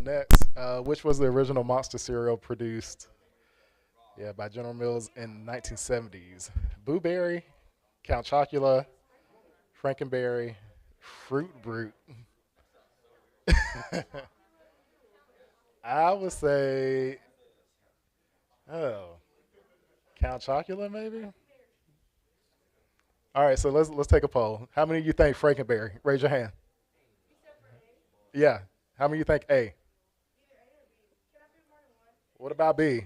next. Which was the original monster cereal produced? Yeah, by General Mills in 1970s. Boo Berry, Count Chocula, Frankenberry, Fruit Brute. I would say, oh, Count Chocula maybe. All right, so let's take a poll. How many of you think Frankenberry? Raise your hand. Yeah. How many of you think A? What about B?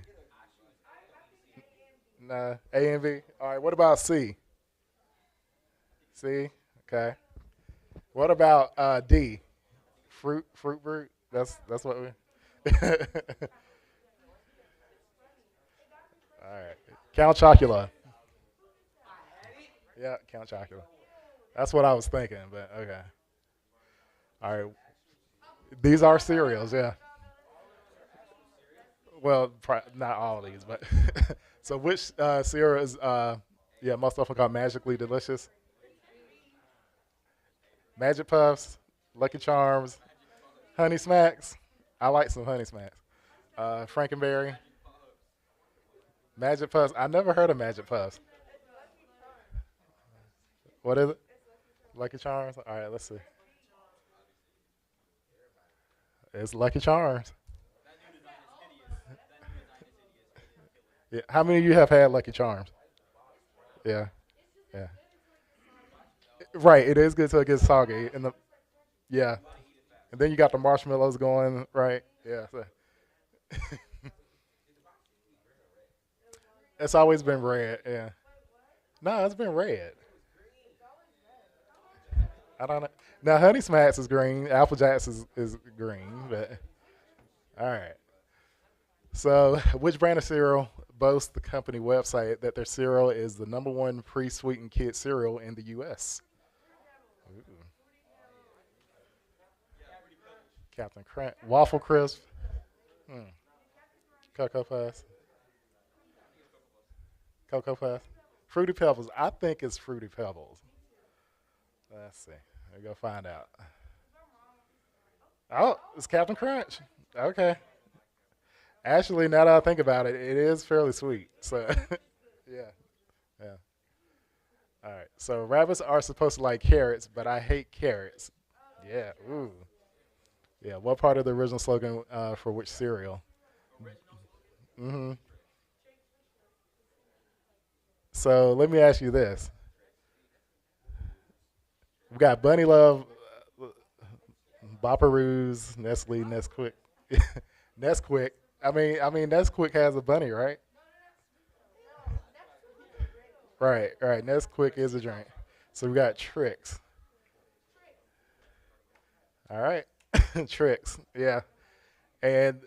Nah, A and B. All right. What about C? C. Okay. What about D? Fruit brute. That's what we. All right. Count Chocula. Yeah, Count Chocula. That's what I was thinking, but okay. All right. These are cereals, yeah. Well, not all of these, but so which cereal is yeah, most often called magically delicious? Magic Puffs, Lucky Charms, Honey Smacks. I like some Honey Smacks. Frankenberry, Magic Puffs. I never heard of Magic Puffs. What is it? Lucky Charms. All right, let's see. It's Lucky Charms. Yeah. How many of you have had Lucky Charms? Yeah. Yeah. Right. It is good till it gets soggy. And the yeah. And then you got the marshmallows going. Right. Yeah. So. It's always been red. Yeah. No, it's been red. I don't know. Now, Honey Smacks is green. Apple Jacks is green. But all right. So, which brand of cereal boasts the company website that their cereal is the number one pre-sweetened kid cereal in the U.S.? Ooh. Captain Crunch, Waffle Crisp, hmm. Cocoa Puffs, Cocoa Puffs, Fruity Pebbles. I think it's Fruity Pebbles. Let's see. We go find out. Oh, it's Captain Crunch. Okay. Actually, now that I think about it, it is fairly sweet. So, yeah, yeah. All right. So rabbits are supposed to like carrots, but I hate carrots. Yeah. Ooh. Yeah. What part of the original slogan for which cereal? Hmm. So let me ask you this: we got Bunny Love, Bopperoos, Nestle, Nesquik, Nesquik. I mean, Nesquik has a bunny, right? Right, right. Nesquik is a drink. So we got Tricks. All right, Tricks. Yeah, and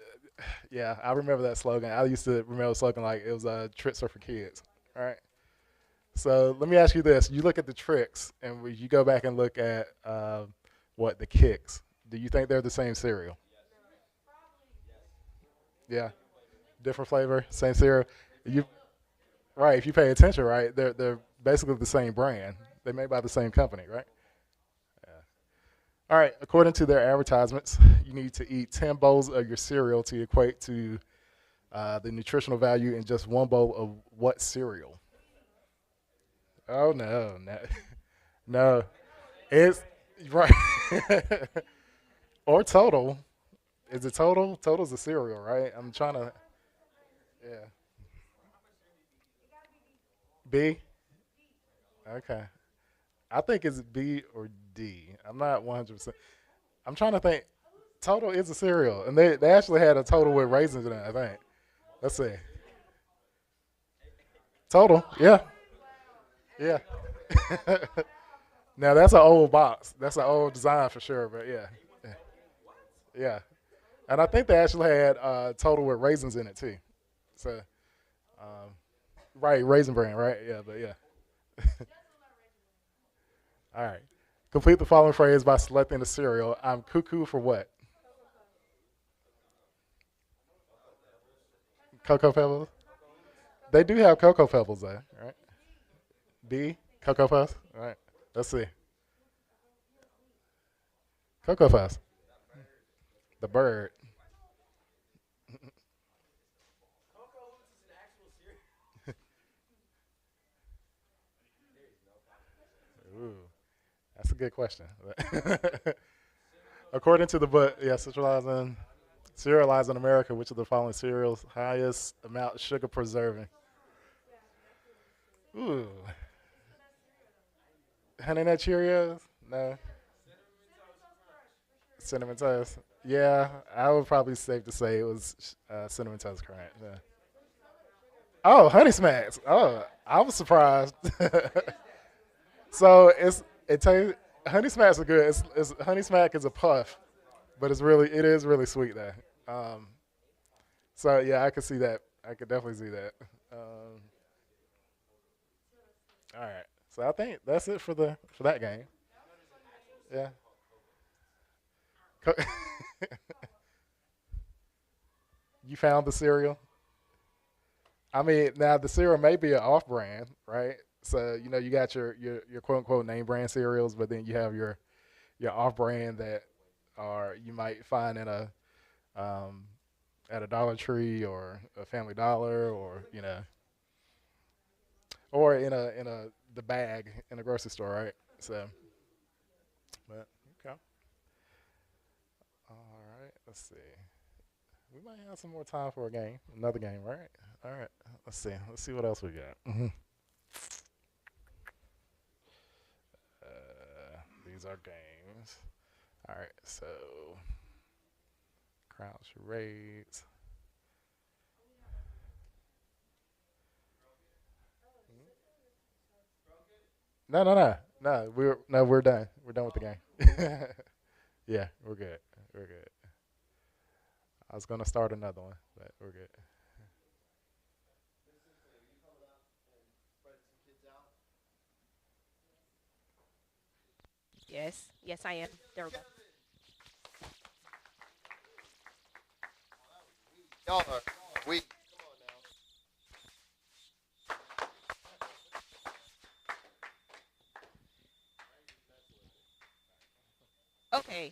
yeah, I remember that slogan. I used to remember the slogan like it was "Tricks are for kids." All right. So let me ask you this: you look at the Tricks, and when you go back and look at what the Kicks. Do you think they're the same cereal? Yeah, different flavor, same cereal. You right? If you pay attention, right, they're basically the same brand. They're made by the same company, right? Yeah. All right. According to their advertisements, you need to eat 10 bowls of your cereal to equate to the nutritional value in just one bowl of what cereal? Oh no, no, no. It's right. Or total. Is it total? Total's a cereal, right? I'm trying to. Yeah. B. Okay. I think it's B or D. I'm not 100%. I'm trying to think. Total is a cereal, and they actually had a total with raisins in it. I think. Let's see. Total. Yeah. Yeah. Now that's an old box. That's an old design for sure. But yeah. Yeah. Yeah. And I think they actually had total with raisins in it too. So right, raisin bran, right? Yeah, but yeah. All right. Complete the following phrase by selecting the cereal. I'm cuckoo for what? Cocoa Pebbles. They do have Cocoa Pebbles though, right? B. Cocoa Puffs. All right. Let's see. Cocoa Puffs. The bird. good question. According to the book, yeah, cerealizing America, which of the following cereals highest amount of sugar preserving? Ooh, Honey Nut Cheerios? No. Cinnamon Toast? Yeah, I would probably safe to say it was Cinnamon Toast Crunch. Yeah. Oh, Honey Smacks. Oh, I was surprised. So it tastes Honey Smacks are good. It's Honey Smack is a puff, but it is really sweet though. Um, so yeah, I could see that. I could definitely see that. Um, all right. So I think that's it for that game. Yeah. Co- You found the cereal. I mean, now the cereal may be an off-brand, right? So you got your quote unquote name brand cereals, but then you have your off-brand that are you might find um, at a Dollar Tree or a Family Dollar or or in a the bag in a grocery store, right? So, but okay, all right. Let's see. We might have some more time for another game, right? All right. Let's see. Let's see what else we got. These are games. All right. So, crowd charades. No, no, no, no. We're done. We're done with the game. Yeah, we're good. We're good. I was gonna start another one, but we're good. Yes, yes, I am. There we go. Y'all are we. Okay.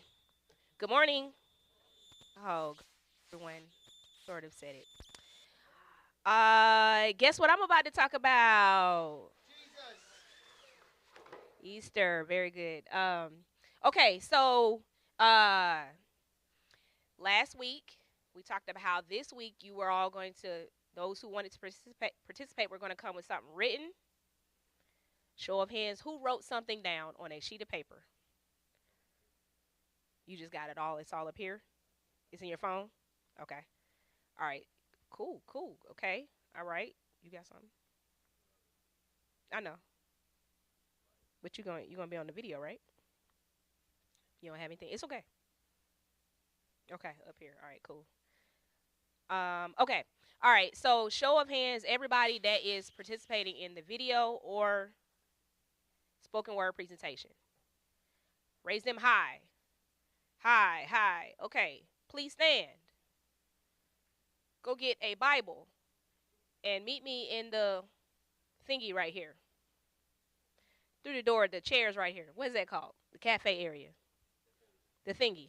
Good morning. Oh, everyone sort of said it. Guess what I'm about to talk about? Easter. Very good. Okay. So, uh, last week we talked about how this week you were all going to those who wanted to participate were going to come with something written. Show of hands. Who wrote something down on a sheet of paper? You just got it all. It's all up here. It's in your phone. Okay. All right. Cool. Cool. Okay. All right. You got something? I know. But you gonna be on the video, right? You don't have anything. It's okay. Okay. Up here. All right. Cool. Okay. All right. So show of hands, everybody that is participating in the video or spoken word presentation. Raise them high. High. High. Okay. Please stand. Go get a Bible and meet me in the thingy right here. Through the door, the chairs right here. What is that called? The cafe area. The thingy.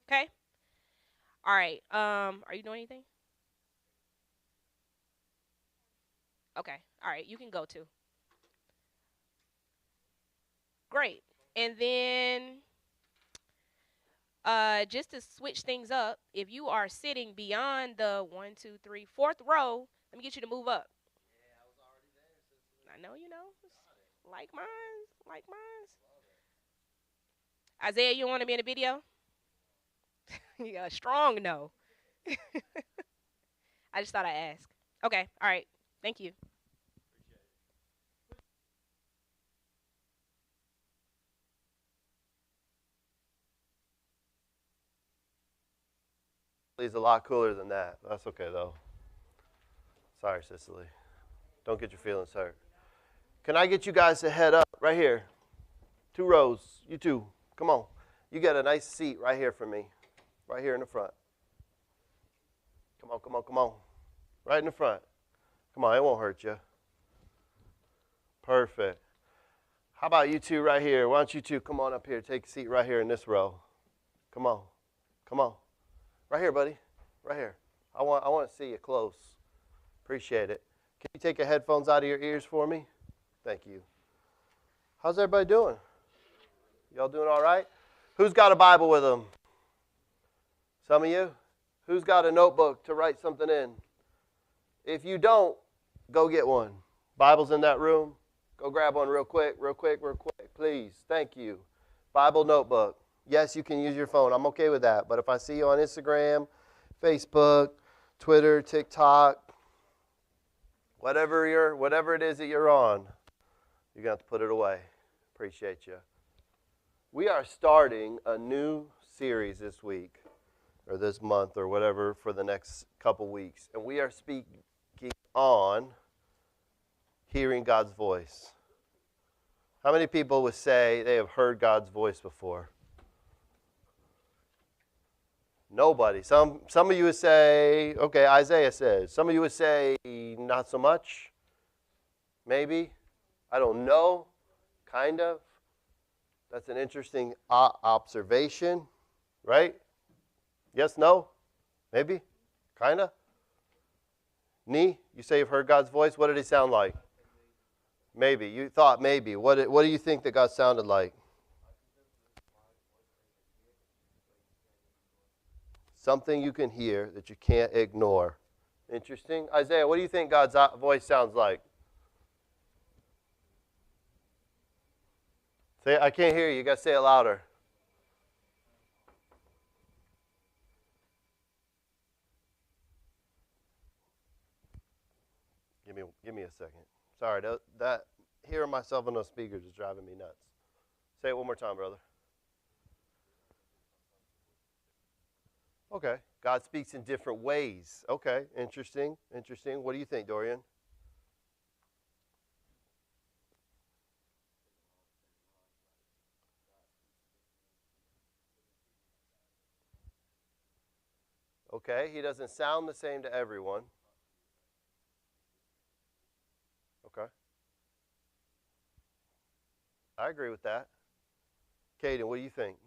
Okay? All right. Are you doing anything? Okay. All right. You can go too. Great. And then just to switch things up, if you are sitting beyond the one, two, three, fourth row, let me get you to move up. I know you know. Like mine. Like mine. Isaiah, you want to be in the video? You got a strong no. I just thought I'd ask. Okay. All right. Thank you. He's a lot cooler than that. That's okay though. Sorry, Cicely. Don't get your feelings hurt. Can I get you guys to head up right here? 2 rows. You two. Come on. You get a nice seat right here for me. Right here in the front. Come on, come on, come on. Right in the front. Come on, it won't hurt you. Perfect. How about you two right here? Why don't you two come on up here? Take a seat right here in this row. Come on. Come on. Right here, buddy. Right here. I want to see you close. Appreciate it. Can you take your headphones out of your ears for me? Thank you. How's everybody doing? Y'all doing all right? Who's got a Bible with them? Some of you? Who's got a notebook to write something in? If you don't, go get one. Bible's in that room. Go grab one real quick, please. Thank you. Bible notebook. Yes, you can use your phone. I'm okay with that. But if I see you on Instagram, Facebook, Twitter, TikTok, whatever it is that you're on, you're going to have to put it away. Appreciate you. We are starting a new series this week, or this month, or whatever, for the next couple weeks. And we are speaking on hearing God's voice. How many people would say they have heard God's voice before? Nobody. Some of you would say, okay, Isaiah says. Some of you would say, not so much. Maybe. I don't know. Kind of. That's an interesting observation, right? Yes, no? Maybe? Kind of? Nee, you say you've heard God's voice. What did he sound like? Maybe. You thought maybe. What do you think that God sounded like? Something you can hear that you can't ignore. Interesting. Isaiah, what do you think God's voice sounds like? Say, I can't hear you. You got to say it louder. Give me a second. Sorry, that hearing myself on those speakers is driving me nuts. Say it one more time, brother. Okay. God speaks in different ways. Okay. Interesting. What do you think, Dorian? Okay. He doesn't sound the same to everyone. Okay. I agree with that. Caden, what do you think?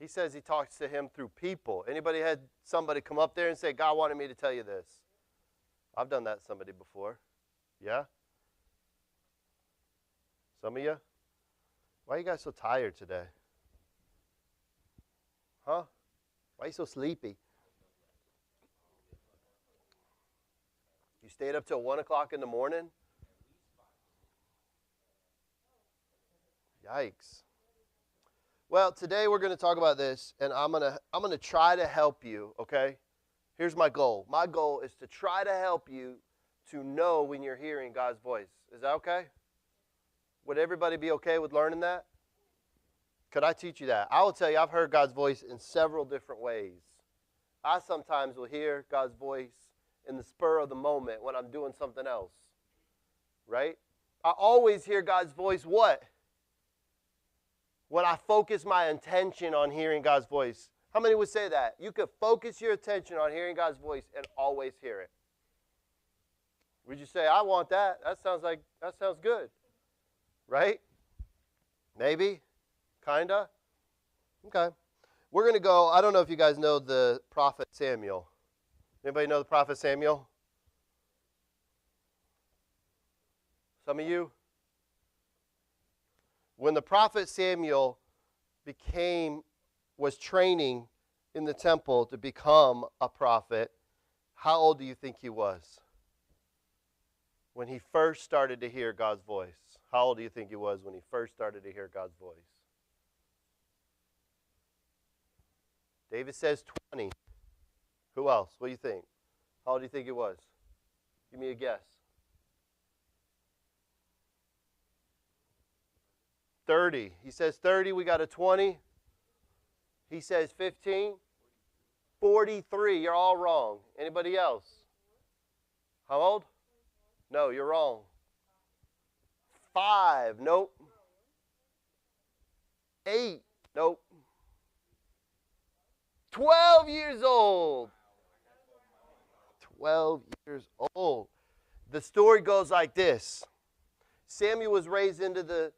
He says he talks to him through people. Anybody had somebody come up there and say, God wanted me to tell you this? I've done that to somebody before. Yeah? Some of you? Why are you guys so tired today? Huh? Why are you so sleepy? You stayed up till 1 o'clock in the morning? Yikes. Well, today we're going to talk about this, and I'm going to try to help you, okay? Here's my goal. My goal is to try to help you to know when you're hearing God's voice. Is that okay? Would everybody be okay with learning that? Could I teach you that? I will tell you, I've heard God's voice in several different ways. I sometimes will hear God's voice in the spur of the moment when I'm doing something else, right? I always hear God's voice what? When I focus my attention on hearing God's voice. How many would say that? You could focus your attention on hearing God's voice and always hear it. Would you say, I want that? That sounds good. Right? Maybe? Kinda? Okay. We're going to go, I don't know if you guys know the prophet Samuel. Anybody know the prophet Samuel? Some of you? When the prophet Samuel was training in the temple to become a prophet, how old do you think he was? When he first started to hear God's voice. How old do you think he was when he first started to hear God's voice? David says 20. Who else? What do you think? How old do you think he was? Give me a guess. 30. He says 30. We got a 20. He says 15. 43. You're all wrong. Anybody else? How old? No, you're wrong. 5. Nope. 8. Nope. 12 years old. 12 years old. The story goes like this. Samuel was raised into the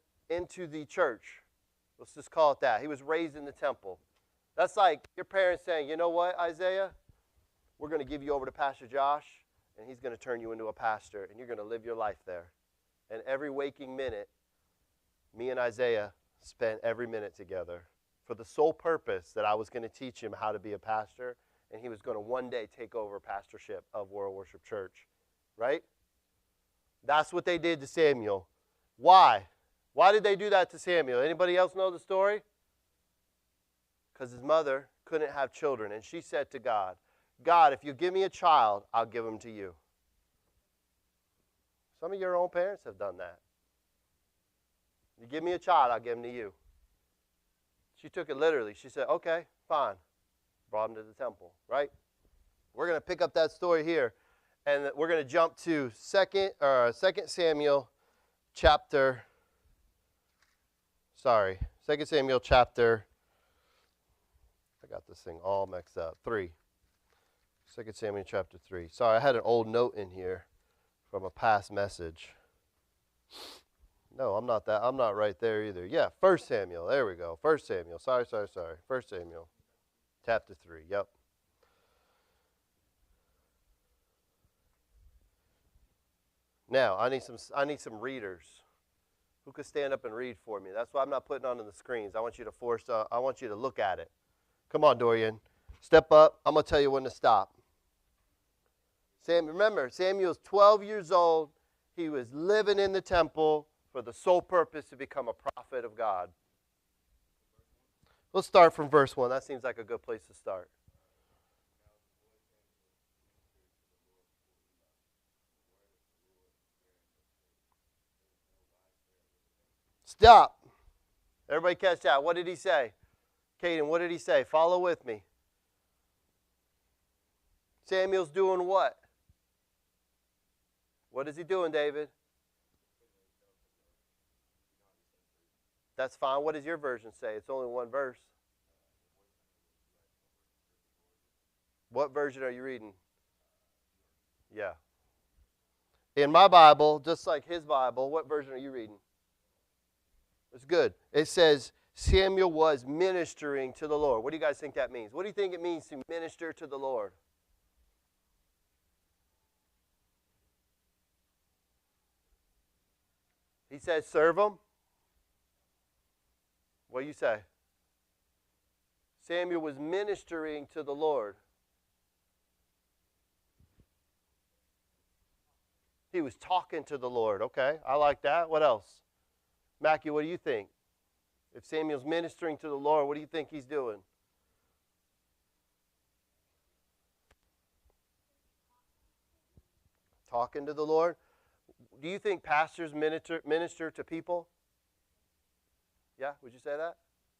church. Let's just call it that. He was raised in the temple. That's like your parents saying, you know what, Isaiah? We're going to give you over to Pastor Josh, and he's going to turn you into a pastor, and you're going to live your life there. And every waking minute, me and Isaiah spent every minute together for the sole purpose that I was going to teach him how to be a pastor, and he was going to one day take over pastorship of World Worship Church, right? That's what they did to Samuel. Why? Why did they do that to Samuel? Anybody else know the story? Because his mother couldn't have children, and she said to God, God, if you give me a child, I'll give him to you. Some of your own parents have done that. You give me a child, I'll give him to you. She took it literally. She said, okay, fine. Brought him to the temple, right? We're going to pick up that story here, and we're going to jump to 2 Samuel chapter 3. I got this thing all mixed up. 3. 2 Samuel chapter 3. Sorry, I had an old note in here from a past message. No, I'm not right there either. Yeah, 1 Samuel. There we go. 1 Samuel. Sorry. 1 Samuel chapter 3. Yep. Now, I need some readers. Who could stand up and read for me? That's why I'm not putting on the screens. I want you to look at it. Come on, Dorian. Step up. I'm going to tell you when to stop. Remember, Samuel's 12 years old. He was living in the temple for the sole purpose to become a prophet of God. Let's start from verse 1. That seems like a good place to start. Stop. Everybody catch that. What did he say? Caden, what did he say? Follow with me. Samuel's doing what? What is he doing, David? That's fine. What does your version say? It's only one verse. What version are you reading? Yeah. In my Bible, just like his Bible, what version are you reading? It's good. It says Samuel was ministering to the Lord. What do you guys think that means? What do you think it means to minister to the Lord? He says serve him. What do you say? Samuel was ministering to the Lord. He was talking to the Lord. Okay, I like that. What else? Mackie, what do you think? If Samuel's ministering to the Lord, what do you think he's doing? Talking to the Lord? Do you think pastors minister to people? Yeah, would you say that?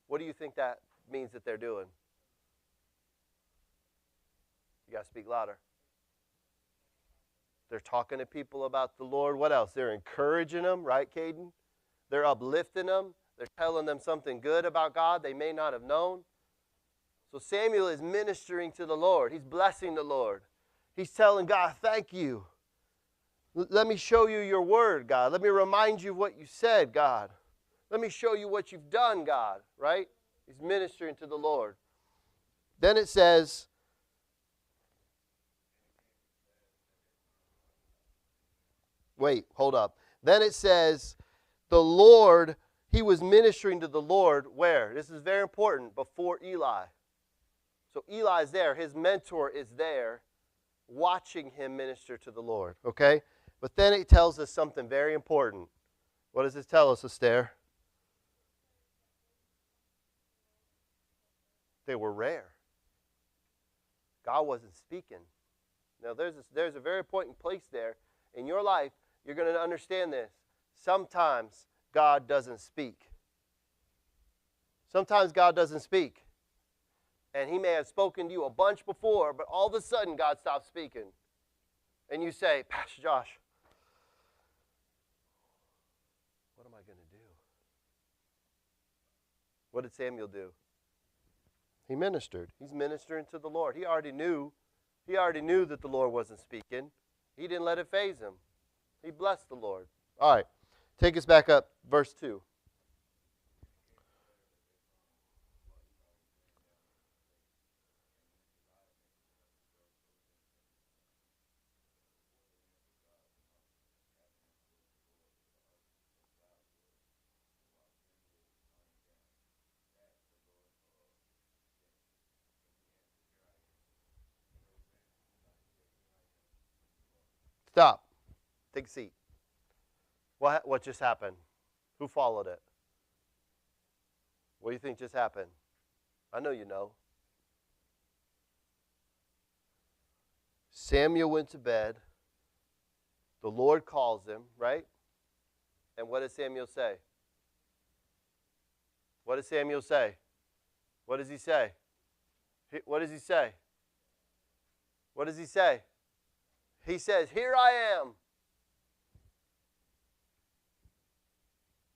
What do you think that means that they're doing? You got to speak louder. They're talking to people about the Lord. What else? They're encouraging them, right, Caden? They're uplifting them. They're telling them something good about God they may not have known. So Samuel is ministering to the Lord. He's blessing the Lord. He's telling God, thank you. Let me show you your word, God. Let me remind you of what you said, God. Let me show you what you've done, God, right? He's ministering to the Lord. Then it says, wait, hold up. Then it says, the Lord, he was ministering to the Lord where? This is very important, before Eli. So Eli's there. His mentor is there watching him minister to the Lord, okay? But then it tells us something very important. What does it tell us, Esther? They were rare. God wasn't speaking. Now, there's a very important place there. In your life, you're going to understand this. Sometimes God doesn't speak. Sometimes God doesn't speak. And he may have spoken to you a bunch before, but all of a sudden God stops speaking. And you say, Pastor Josh, what am I going to do? What did Samuel do? He ministered. He's ministering to the Lord. He already knew that the Lord wasn't speaking. He didn't let it faze him. He blessed the Lord. All right. Take us back up, verse 2. Stop. Take a seat. What just happened? Who followed it? What do you think just happened? I know you know. Samuel went to bed. The Lord calls him, right? And what does Samuel say? What does Samuel say? What does he say? What does he say? What does he say? He says, "Here I am."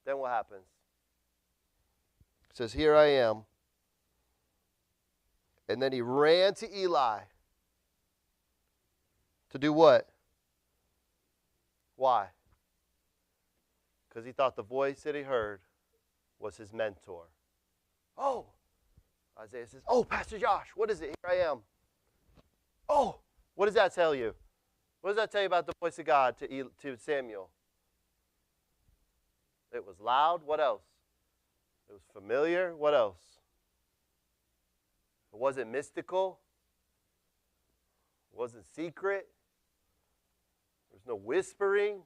Then what happens? It says, "Here I am." And then he ran to Eli. To do what? Why? Because he thought the voice that he heard was his mentor. Oh, Isaiah says, "Oh, Pastor Josh, what is it? Here I am." Oh, what does that tell you? What does that tell you about the voice of God to Samuel? It was loud. What else? It was familiar. What else? It wasn't mystical. It wasn't secret. There was no whispering.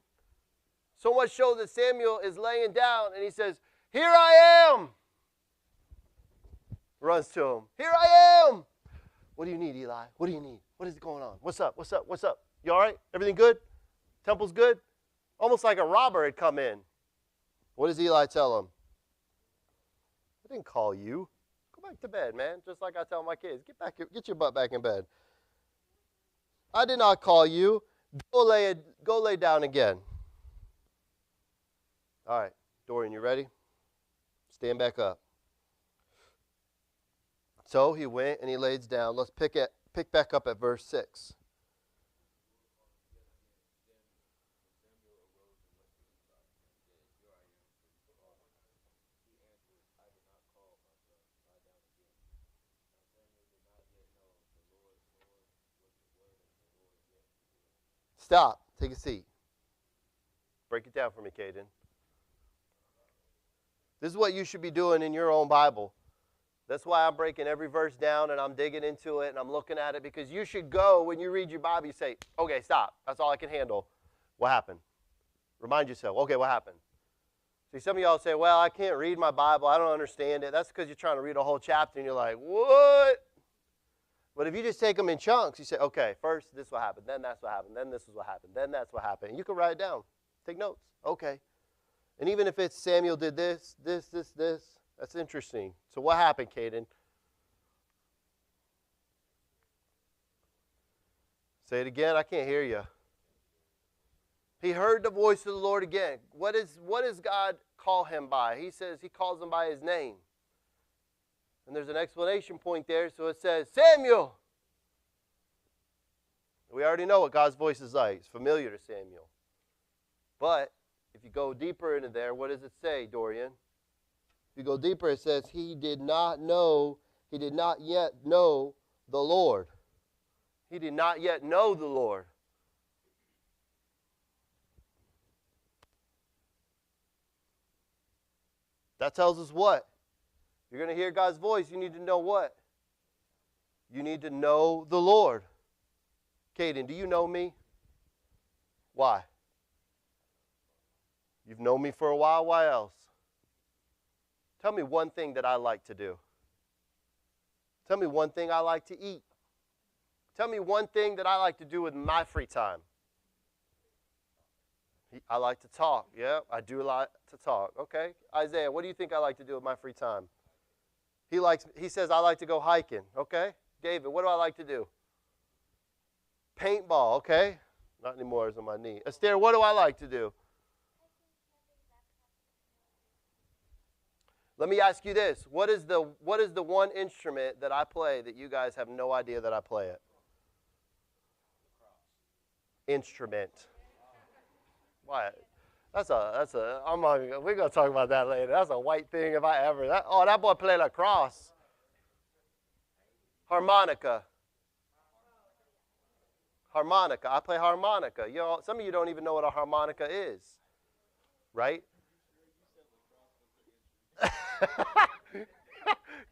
So much so that Samuel is laying down and he says, "Here I am." Runs to him. "Here I am." "What do you need, Eli? What do you need? What is going on? What's up? What's up? What's up? You all right? Everything good? Temple's good?" Almost like a robber had come in. What does Eli tell him? "I didn't call you. Go back to bed, man." Just like I tell my kids, get your butt back in bed. "I did not call you. Go lay down again." All right, Dorian, you ready? Stand back up. So he went and he lays down. Let's pick back up at verse 6. Stop. Take a seat. Break it down for me, Caden. This is what you should be doing in your own Bible. That's why I'm breaking every verse down and I'm digging into it and I'm looking at it, because you should go, when you read your Bible, you say, "Okay, stop. That's all I can handle." What happened? Remind yourself, okay, what happened? See, some of y'all say, "Well, I can't read my Bible. I don't understand it." That's because you're trying to read a whole chapter and you're like, "What?" But if you just take them in chunks, you say, "Okay, first this is what happened, then that's what happened, then this is what happened, then that's what happened." And you can write it down. Take notes. Okay. And even if it's Samuel did this, that's interesting. So what happened, Caden? Say it again. I can't hear you. He heard the voice of the Lord again. What does God call him by? He says he calls him by his name. And there's an explanation point there. So it says, "Samuel." We already know what God's voice is like. It's familiar to Samuel. But if you go deeper into there, what does it say, Dorian? If you go deeper, it says he did not yet know the Lord. He did not yet know the Lord. That tells us what? You're going to hear God's voice. You need to know what? You need to know the Lord. Caden, do you know me? Why? You've known me for a while. Why else? Tell me one thing that I like to do. Tell me one thing I like to eat. Tell me one thing that I like to do with my free time. I like to talk. Yeah, I do like to talk. Okay. Isaiah, what do you think I like to do with my free time? He says I like to go hiking. Okay. David, what do I like to do? Paintball. Okay. Not anymore, it's on my knee. Esther, what do I like to do? Let me ask you this. What is the one instrument that I play that you guys have no idea that I play it? Instrument. Why? We're going to talk about that later. That's a white thing if I ever. That boy played lacrosse. Harmonica. Harmonica. I play harmonica. You know, some of you don't even know what a harmonica is. Right?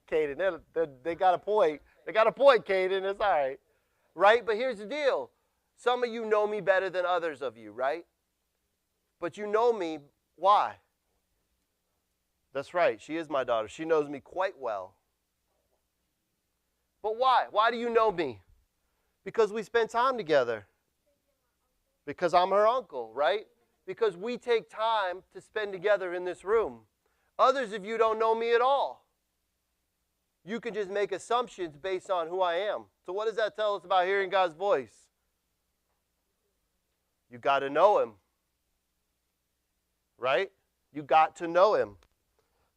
Caden, they got a point. They got a point, Caden. It's all right. Right? But here's the deal. Some of you know me better than others of you, right? But you know me, why? That's right, she is my daughter. She knows me quite well. But why? Why do you know me? Because we spend time together. Because I'm her uncle, right? Because we take time to spend together in this room. Others of you don't know me at all. You can just make assumptions based on who I am. So what does that tell us about hearing God's voice? You got to know him. Right? You got to know him.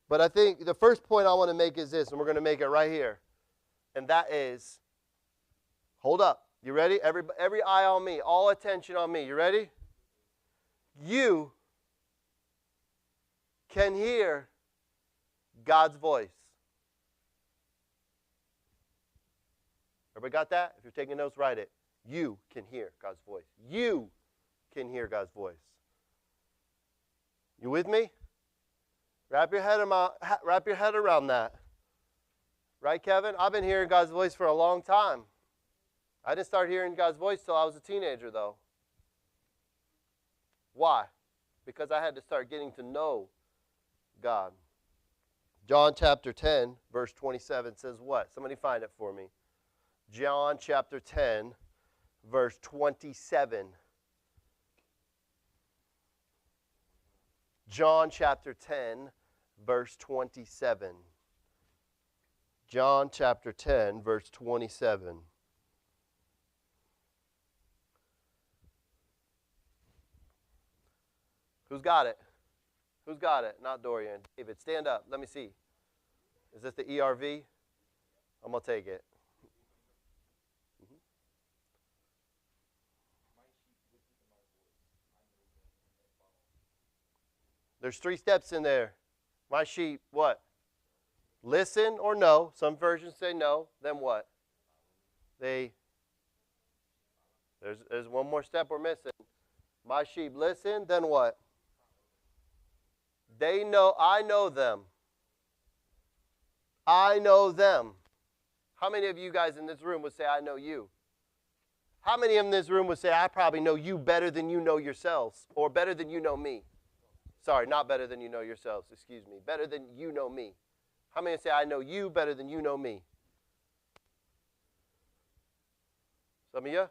But I think the first point I want to make is this, and we're going to make it right here. And that is, hold up. You ready? Every eye on me. All attention on me. You ready? You can hear God's voice. Everybody got that? If you're taking notes, write it. You can hear God's voice. You can hear God's voice. You with me? Wrap your head around that. Right, Kevin? I've been hearing God's voice for a long time. I didn't start hearing God's voice till I was a teenager, though. Why? Because I had to start getting to know God. John chapter 10, verse 27 says what? Somebody find it for me. John chapter 10, verse 27. John chapter 10, verse 27. John chapter 10, verse 27. Who's got it? Who's got it? Not Dorian. David, stand up. Let me see. Is this the ERV? I'm going to take it. There's 3 steps in there. My sheep, what? Listen or no. Some versions say no. Then what? There's one more step we're missing. My sheep listen, then what? They know, I know them. I know them. How many of you guys in this room would say, I know you? How many in this room would say, I probably know you better than you know yourselves, or better than you know me? Sorry, not better than you know yourselves, excuse me. Better than you know me. How many say, I know you better than you know me? Some of you?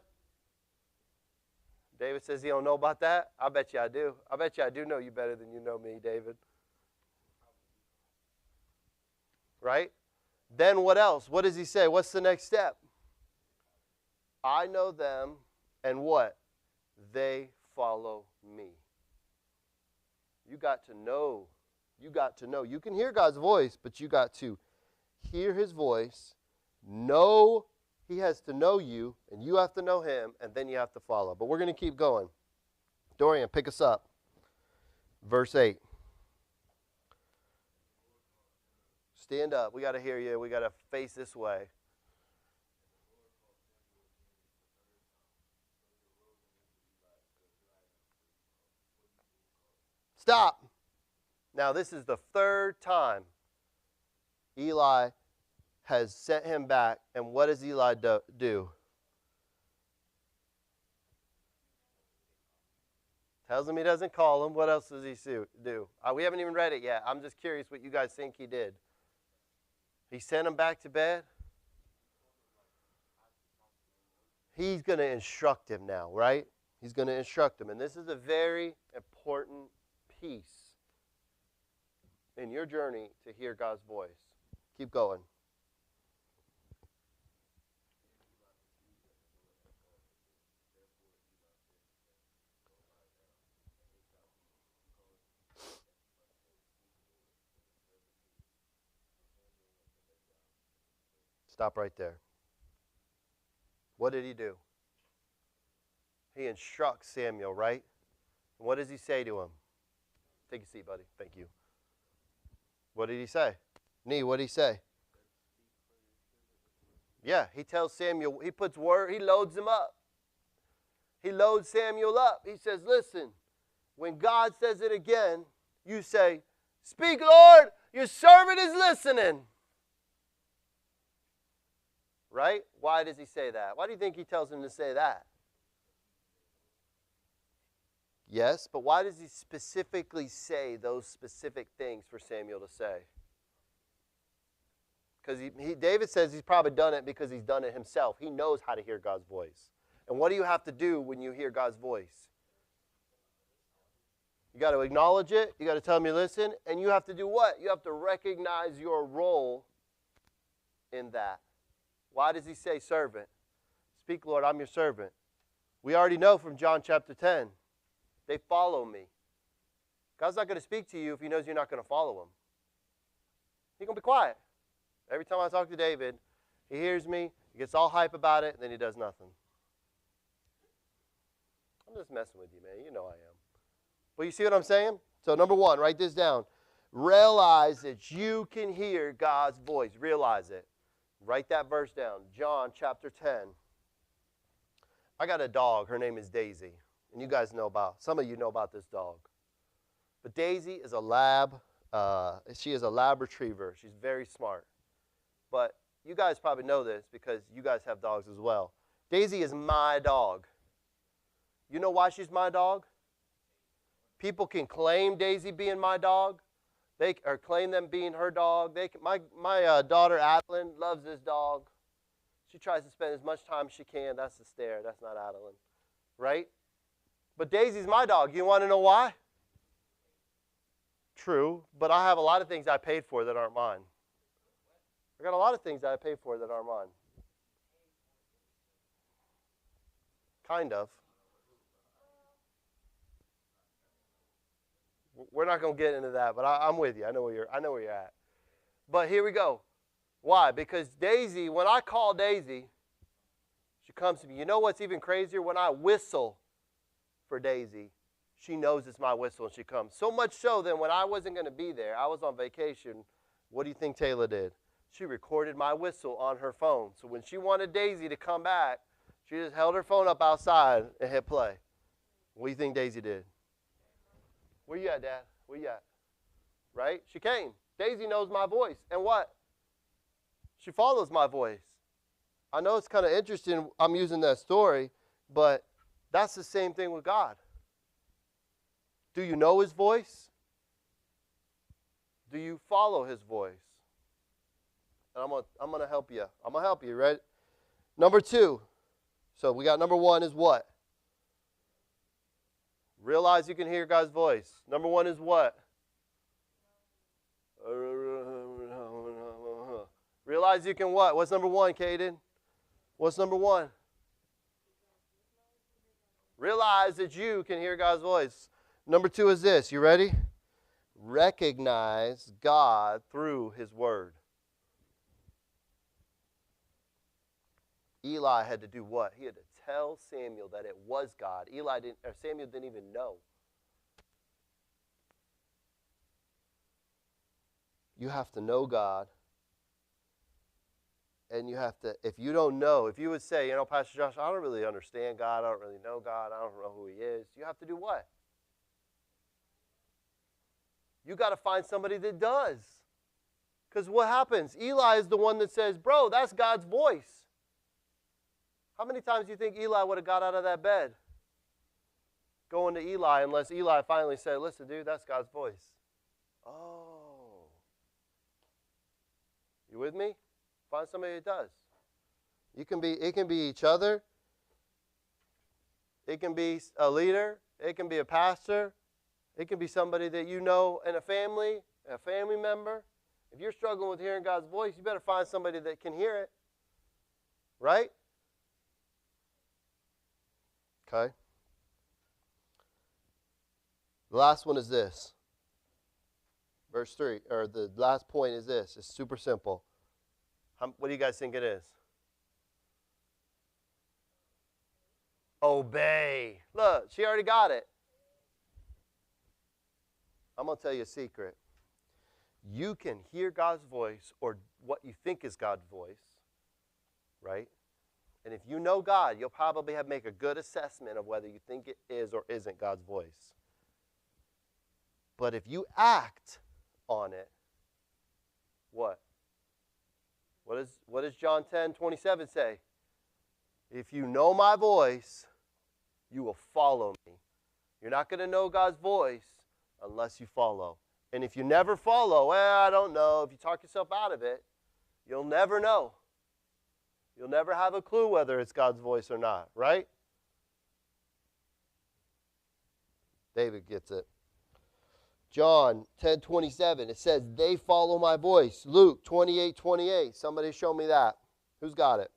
David says he don't know about that. I bet you I do. I bet you I do know you better than you know me, David. Right? Then what else? What does he say? What's the next step? I know them, and what? They follow me. You got to know. You got to know. You can hear God's voice, but you got to hear his voice, know he has to know you, and you have to know him, and then you have to follow. But we're going to keep going. Dorian, pick us up. Verse 8. Stand up. We got to hear you. We got to face this way. Stop. Now, this is the 3rd time Eli has sent him back. And what does Eli do? Tells him he doesn't call him. What else does he do? We haven't even read it yet. I'm just curious what you guys think he did. He sent him back to bed. He's going to instruct him now, right? He's going to instruct him. And this is a very important piece in your journey to hear God's voice. Keep going. Stop right there. What did he do? He instructs Samuel, right? And what does he say to him? Take a seat, buddy. Thank you. What did he say? Nee, what did he say? Yeah, he tells Samuel, he puts word, he loads him up. He loads Samuel up. He says, listen, when God says it again, you say, speak, Lord, your servant is listening. Right? Why does he say that? Why do you think he tells him to say that? Yes, but why does he specifically say those specific things for Samuel to say? Because David says he's probably done it because he's done it himself. He knows how to hear God's voice. And what do you have to do when you hear God's voice? You got to acknowledge it. You got to tell him you listen. And you have to do what? You have to recognize your role in that. Why does he say servant? Speak, Lord, I'm your servant. We already know from John chapter 10. They follow me. God's not going to speak to you if he knows you're not going to follow him. He's going to be quiet. Every time I talk to David, he hears me, he gets all hype about it, and then he does nothing. I'm just messing with you, man. You know I am. But you see what I'm saying? So number one, write this down. Realize that you can hear God's voice. Realize it. Write that verse down. John chapter 10. I got a dog. Her name is Daisy. And you guys know about, some of you know about this dog. But Daisy is a lab. She is a lab retriever. She's very smart. But you guys probably know this because you guys have dogs as well. Daisy is my dog. You know why she's my dog? People can claim Daisy being my dog. They or claim them being her dog. My daughter Adeline loves this dog. She tries to spend as much time as she can. That's the stare. That's not Adeline, right? But Daisy's my dog. You want to know why? True, but I have a lot of things I paid for that aren't mine. I got a lot of things that I paid for that aren't mine. Kind of. We're not going to get into that, but I'm with you. I know where you're at. But here we go. Why? Because Daisy, when I call Daisy, she comes to me. You know what's even crazier? When I whistle for Daisy, she knows it's my whistle and she comes. So much so that when I wasn't going to be there, I was on vacation, what do you think Taylor did? She recorded my whistle on her phone. So when she wanted Daisy to come back, she just held her phone up outside and hit play. What do you think Daisy did? Where you at, Dad? Where you at? Right? She came. Daisy knows my voice. And what? She follows my voice. I know it's kind of interesting I'm using that story, but that's the same thing with God. Do you know his voice? Do you follow his voice? And I'm going to help you. I'm going to help you, right? Number two. So we got number one is what? Realize you can hear God's voice. Number one is what? Realize you can what? What's number one, Caden? What's number one? Realize that you can hear God's voice. Number two is this. You ready? Recognize God through his word. Eli had to do what? He had to tell Samuel that it was God. Samuel didn't even know. You have to know God. And you have to, if you don't know, if you would say, you know, Pastor Josh, I don't really understand God. I don't really know God. I don't know who he is. You have to do what? You got to find somebody that does. Because what happens? Eli is the one that says, bro, that's God's voice. How many times do you think Eli would have got out of that bed going to Eli unless Eli finally said, listen, dude, that's God's voice? Oh. You with me? Find somebody that does. It can be each other. It can be a leader. It can be a pastor. It can be somebody that you know in a family member. If you're struggling with hearing God's voice, you better find somebody that can hear it. Right? Okay. The last one is this. Verse 3, or the last point is this. It's super simple. What do you guys think it is? Obey. Look, she already got it. I'm going to tell you a secret. You can hear God's voice or what you think is God's voice, right? And if you know God, you'll probably make a good assessment of whether you think it is or isn't God's voice. But if you act on it, what? What does John 10:27 say? If you know my voice, you will follow me. You're not going to know God's voice unless you follow. And if you never follow, well, I don't know. If you talk yourself out of it, you'll never know. You'll never have a clue whether it's God's voice or not, right? David gets it. John 10:27, it says, they follow my voice. Luke 28:28. Somebody show me that. Who's got it?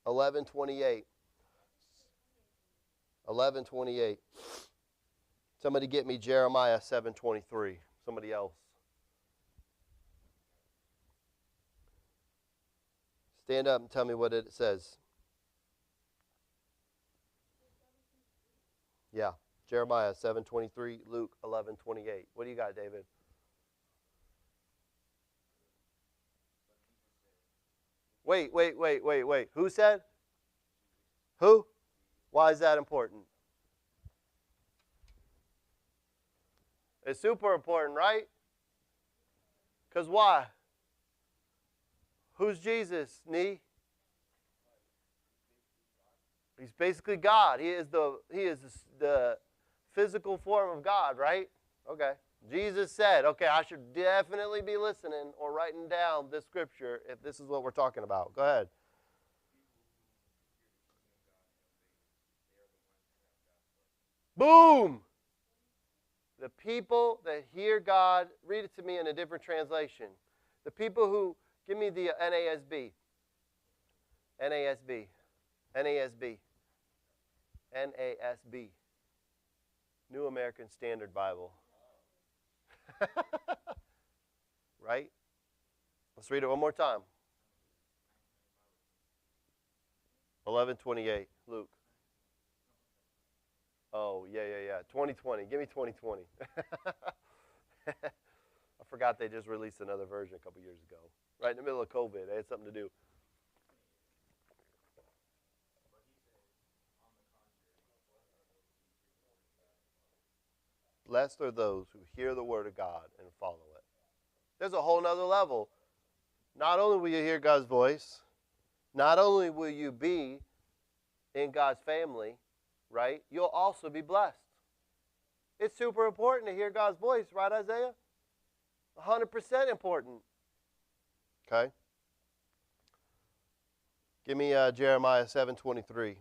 (11:28). 11:28. Somebody get me Jeremiah 7:23. Somebody else. Stand up and tell me what it says. Yeah, Jeremiah 7:23, Luke 11:28. What do you got, David? Wait. Who said? Who? Why is that important? It's super important, right? Because why? Who's Jesus, Nee? He's basically God. He is the physical form of God, right? Okay. Jesus said, okay, I should definitely be listening or writing down this scripture if this is what we're talking about. Go ahead. Boom! The people that hear God, read it to me in a different translation. The people who, give me the NASB. NASB. NASB. NASB. New American Standard Bible. Right? Let's read it one more time. 11:28, Luke. Oh, yeah. 2020. Give me 2020. I forgot they just released another version a couple years ago. Right in the middle of COVID. They had something to do. Blessed are those who hear the word of God and follow it. There's a whole nother level. Not only will you hear God's voice, not only will you be in God's family, right? You'll also be blessed. It's super important to hear God's voice, right, Isaiah? 100% important. Okay? Give me Jeremiah 7:23.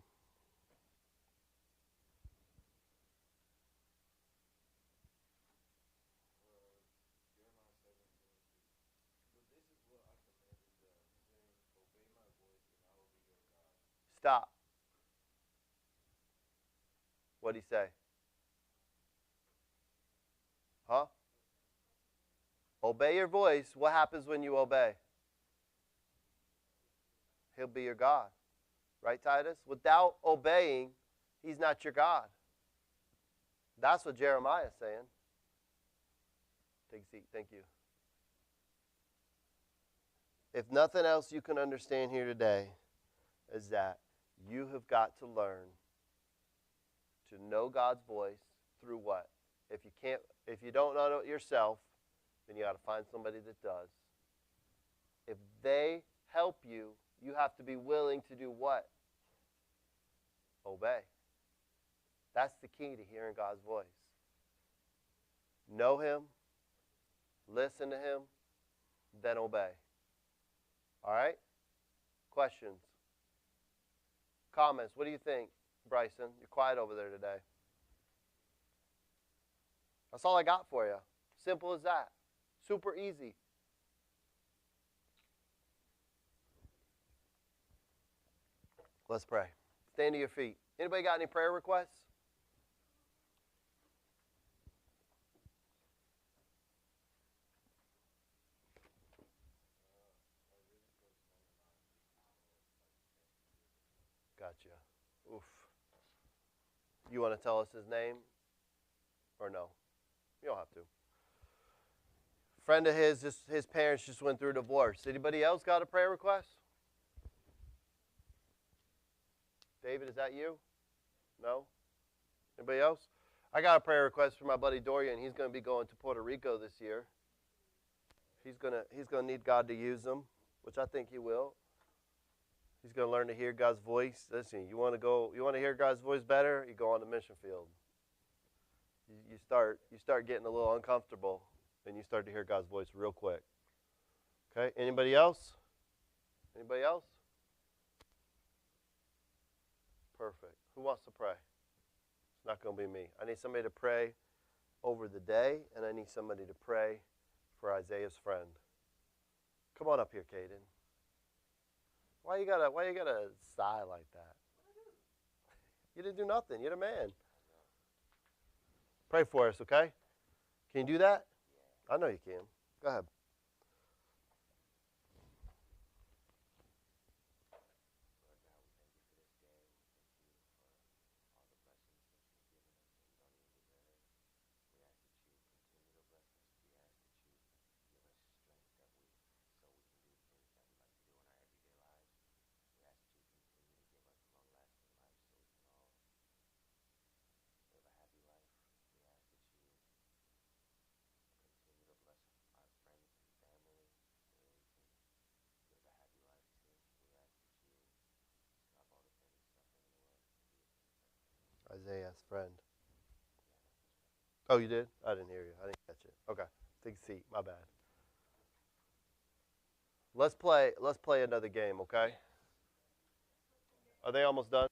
Stop. What'd he say? Huh? Obey your voice. What happens when you obey? He'll be your God. Right, Titus? Without obeying, he's not your God. That's what Jeremiah is saying. Take a seat. Thank you. If nothing else you can understand here today is that you have got to learn to know God's voice through what? If you don't know it yourself, then you got to find somebody that does. If they help you, you have to be willing to do what? Obey. That's the key to hearing God's voice. Know him, listen to him, then obey. All right? Questions? Comments? What do you think, Bryson? You're quiet over there today. That's all I got for you. Simple as that. Super easy. Let's pray. Stand to your feet. Anybody got any prayer requests? Gotcha. Oof. You want to tell us his name? Or no? You don't have to. Friend of his parents just went through a divorce. Anybody else got a prayer request? David, is that you? No? Anybody else? I got a prayer request for my buddy Dorian. He's going to be going to Puerto Rico this year. He's going to need God to use him, which I think he will. He's going to learn to hear God's voice. Listen, you want to hear God's voice better? You go on the mission field. You start getting a little uncomfortable, and you start to hear God's voice real quick. Okay? Anybody else? Anybody else? Perfect. Who wants to pray? It's not going to be me. I need somebody to pray over the day, and I need somebody to pray for Isaiah's friend. Come on up here, Caden. Why you gotta sigh like that? You didn't do nothing. You're the man. Pray for us, okay? Can you do that? I know you can. Go ahead. Isaiah's friend. Oh, you did? I didn't hear you. I didn't catch it. Okay. Take a seat. My bad. Let's play another game, okay? Are they almost done?